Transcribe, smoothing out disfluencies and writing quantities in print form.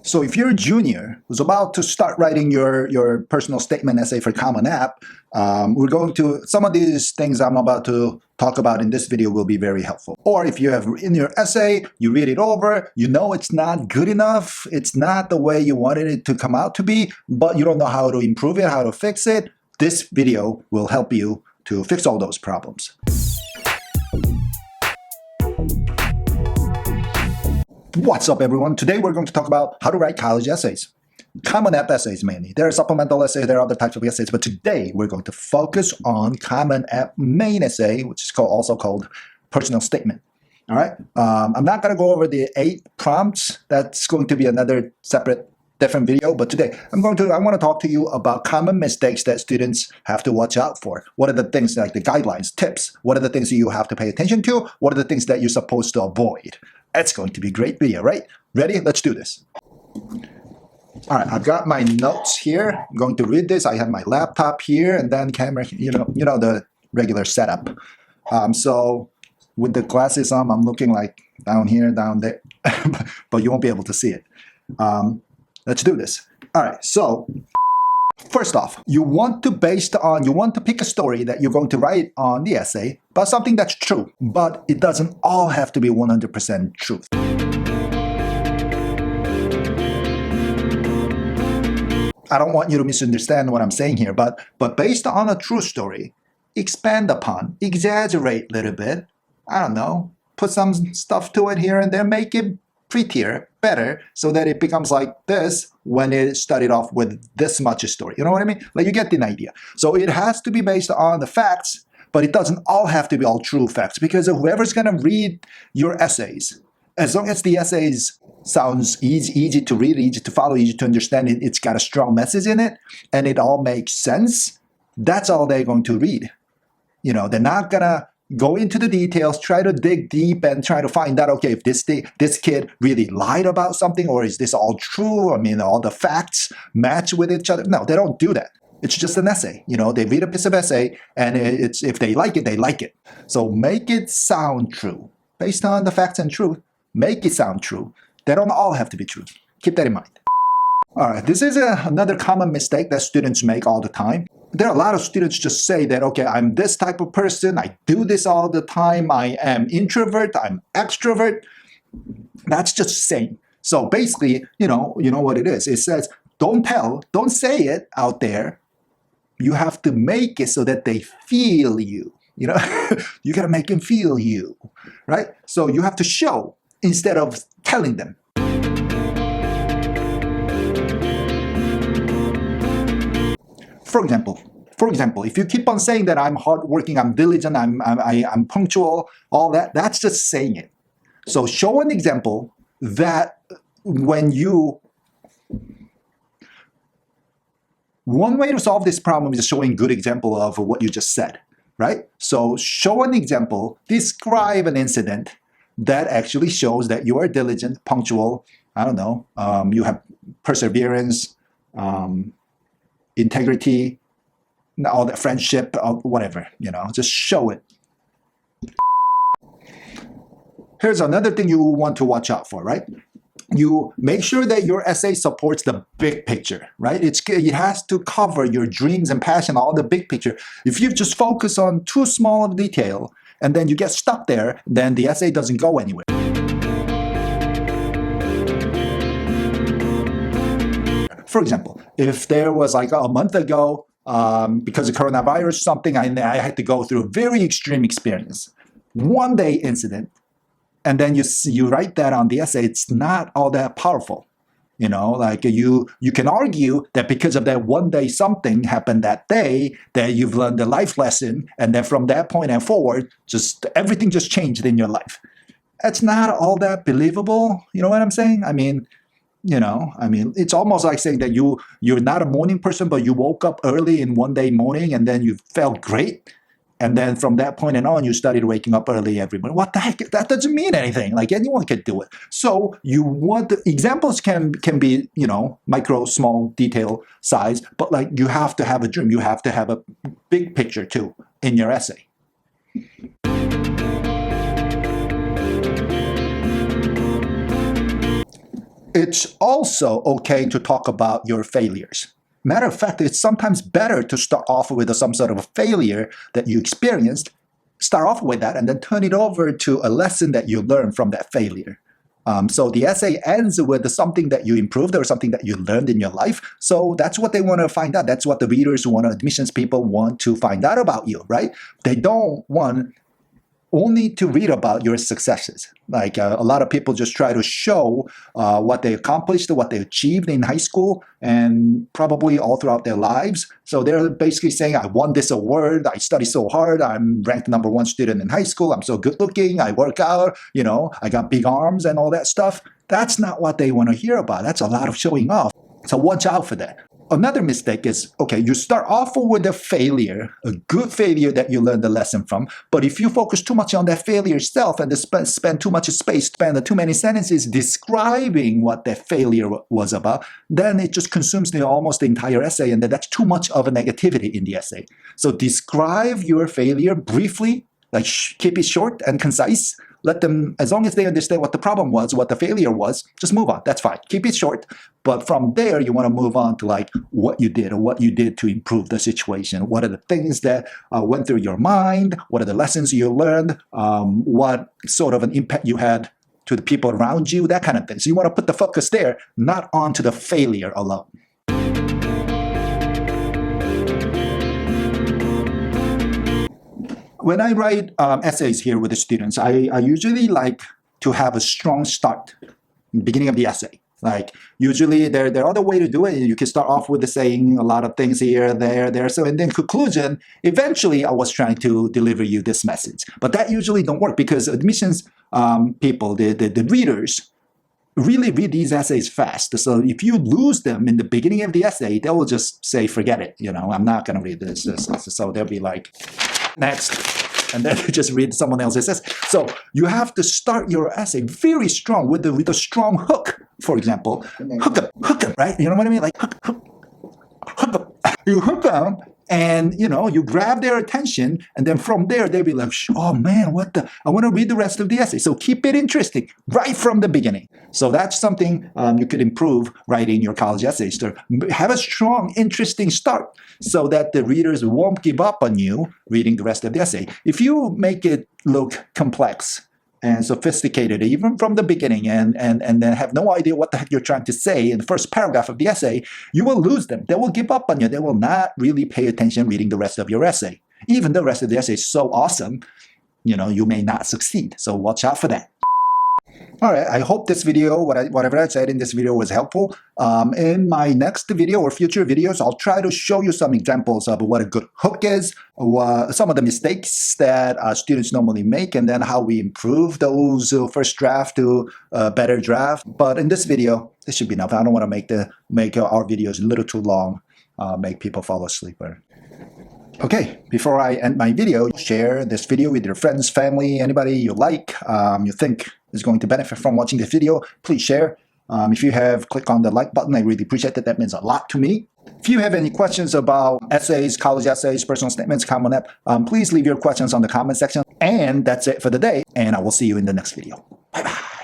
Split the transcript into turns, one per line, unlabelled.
So if you're a junior who's about to start writing your personal statement essay for Common App, we're going to, some of these things I'm about to talk about in this video will be very helpful. Or if you have in your essay, you read it over, you know it's not good enough, it's not the way you wanted it to come out to be, but you don't know how to improve it, how to fix it, this video will help you to fix all those problems. What's up, everyone? Today we're going to talk about how to write college essays. Common App essays mainly. There are supplemental essays, there are other types of essays, but today we're going to focus on Common App main essay, which is also called personal statement. All right? I'm not going to go over the 8 prompts. That's going to be another separate, different video. But today I want to talk to you about common mistakes that students have to watch out for. What are the things like the guidelines, tips? What are the things that you have to pay attention to? What are the things that you're supposed to avoid? It's going to be a great video, right? Ready? Let's do this. All right, I've got my notes here. I'm going to read this. I have my laptop here and then camera, you know the regular setup. So with the glasses on, I'm looking like down here, down there, but you won't be able to see it. Let's do this. All right, so first off, you want to pick a story that you're going to write on the essay about something that's true, but it doesn't all have to be 100% truth. I don't want you to misunderstand what I'm saying here, but based on a true story, expand upon, exaggerate a little bit, I don't know, put some stuff to it here and there, make it prettier, better, so that it becomes like this when it started off with this much story. You know what I mean? Like, you get the idea. So it has to be based on the facts, but it doesn't all have to be all true facts, because whoever's going to read your essays, as long as the essays sounds easy to read, easy to follow, easy to understand, it's got a strong message in it, and it all makes sense, that's all they're going to read. You know, they're not going to go into the details, try to dig deep and try to find out, okay, if this kid really lied about something, or is this all true? I mean, all the facts match with each other. No, they don't do that. It's just an essay. You know, they read a piece of essay, and it's, if they like it, they like it. So make it sound true. Based on the facts and truth, make it sound true. They don't all have to be true. Keep that in mind. All right, this is another common mistake that students make all the time. There are a lot of students just say that, okay, I'm this type of person, I do this all the time, I am introvert, I'm extrovert. That's just saying. So basically, you know what it is. It says, don't say it out there. You have to make it so that they feel you. You know, you gotta make them feel you, right? So you have to show instead of telling them. For example, if you keep on saying that I'm hardworking, I'm diligent, I'm punctual, all that, that's just saying it. So show an example that one way to solve this problem is showing a good example of what you just said, right? So show an example, describe an incident that actually shows that you are diligent, punctual, I don't know, you have perseverance, integrity, all that, friendship, whatever, just show it. Here's another thing you want to watch out for, right? You make sure that your essay supports the big picture, right? It has to cover your dreams and passion, all the big picture. If you just focus on too small of detail and then you get stuck there, then the essay doesn't go anywhere. For example, if there was like a month ago, because of coronavirus, something I had to go through a very extreme experience, one-day incident, and then you write that on the essay, it's not all that powerful. You know, like you can argue that because of that one day something happened that day, that you've learned a life lesson, and then from that point and forward, just everything just changed in your life. That's not all that believable. You know what I'm saying? I mean, it's almost like saying that you're not a morning person, but you woke up early in one day morning and then you felt great. And then from that point and on, you started waking up early every morning. What the heck? That doesn't mean anything. Like, anyone can do it. So examples can be, micro, small, detail, size, but like you have to have a dream. You have to have a big picture too in your essay. It's also okay to talk about your failures. Matter of fact, it's sometimes better to start off with some sort of a failure that you experienced, start off with that, and then turn it over to a lesson that you learned from that failure. So the essay ends with something that you improved or something that you learned in your life. So that's what they want to find out. That's what the readers want, admissions people want to find out about you, right? They don't want only to read about your successes. Like a lot of people just try to show what they accomplished, what they achieved in high school, and probably all throughout their lives. So they're basically saying, I won this award, I studied so hard, I'm ranked #1 student in high school, I'm so good looking, I work out, I got big arms and all that stuff. That's not what they want to hear about. That's a lot of showing off. So watch out for that. Another mistake is, okay, you start off with a failure, a good failure that you learned the lesson from, but if you focus too much on that failure itself and spend too much space, spend too many sentences describing what that failure was about, then it just consumes almost the entire essay, and that's too much of a negativity in the essay. So describe your failure briefly, like keep it short and concise. Let them, as long as they understand what the problem was, what the failure was, just move on. That's fine. Keep it short. But from there, you want to move on to like what you did or what you did to improve the situation. What are the things that went through your mind? What are the lessons you learned? What sort of an impact you had to the people around you? That kind of thing. So you want to put the focus there, not onto the failure alone. When I write essays here with the students, I usually like to have a strong start in the beginning of the essay. Like usually there are other ways to do it. You can start off with saying a lot of things here, there. So in the conclusion, eventually I was trying to deliver you this message. But that usually don't work because admissions people, the readers, really read these essays fast. So if you lose them in the beginning of the essay, they will just say, forget it. I'm not going to read this. So they'll be like, next. And then you just read someone else's essay. So you have to start your essay very strong with a strong hook. For example, hook 'em, right? You know what I mean? Like hook 'em. You hook them, and you grab their attention, and then from there they'll be like, oh man, I want to read the rest of the essay. So keep it interesting right from the beginning. So that's something you could improve writing your college essays. To have a strong, interesting start so that the readers won't give up on you reading the rest of the essay. If you make it look complex and sophisticated even from the beginning and then have no idea what the heck you're trying to say in the first paragraph of the essay, you will lose them. They will give up on you. They will not really pay attention reading the rest of your essay. Even though the rest of the essay is so awesome, you may not succeed. So watch out for that. All right, I hope this video, whatever I said in this video was helpful. In my next video or future videos, I'll try to show you some examples of what a good hook is, some of the mistakes that students normally make, and then how we improve those first draft to a better draft. But in this video, this should be enough. I don't want to make our videos a little too long, make people fall asleep. Okay, before I end my video, share this video with your friends, family, anybody you like, you think is going to benefit from watching this video. Please share. If you have, click on the like button. I really appreciate it. That means a lot to me. If you have any questions about essays, college essays, personal statements, Common App, please leave your questions on the comment section. And that's it for the day. And I will see you in the next video. Bye-bye.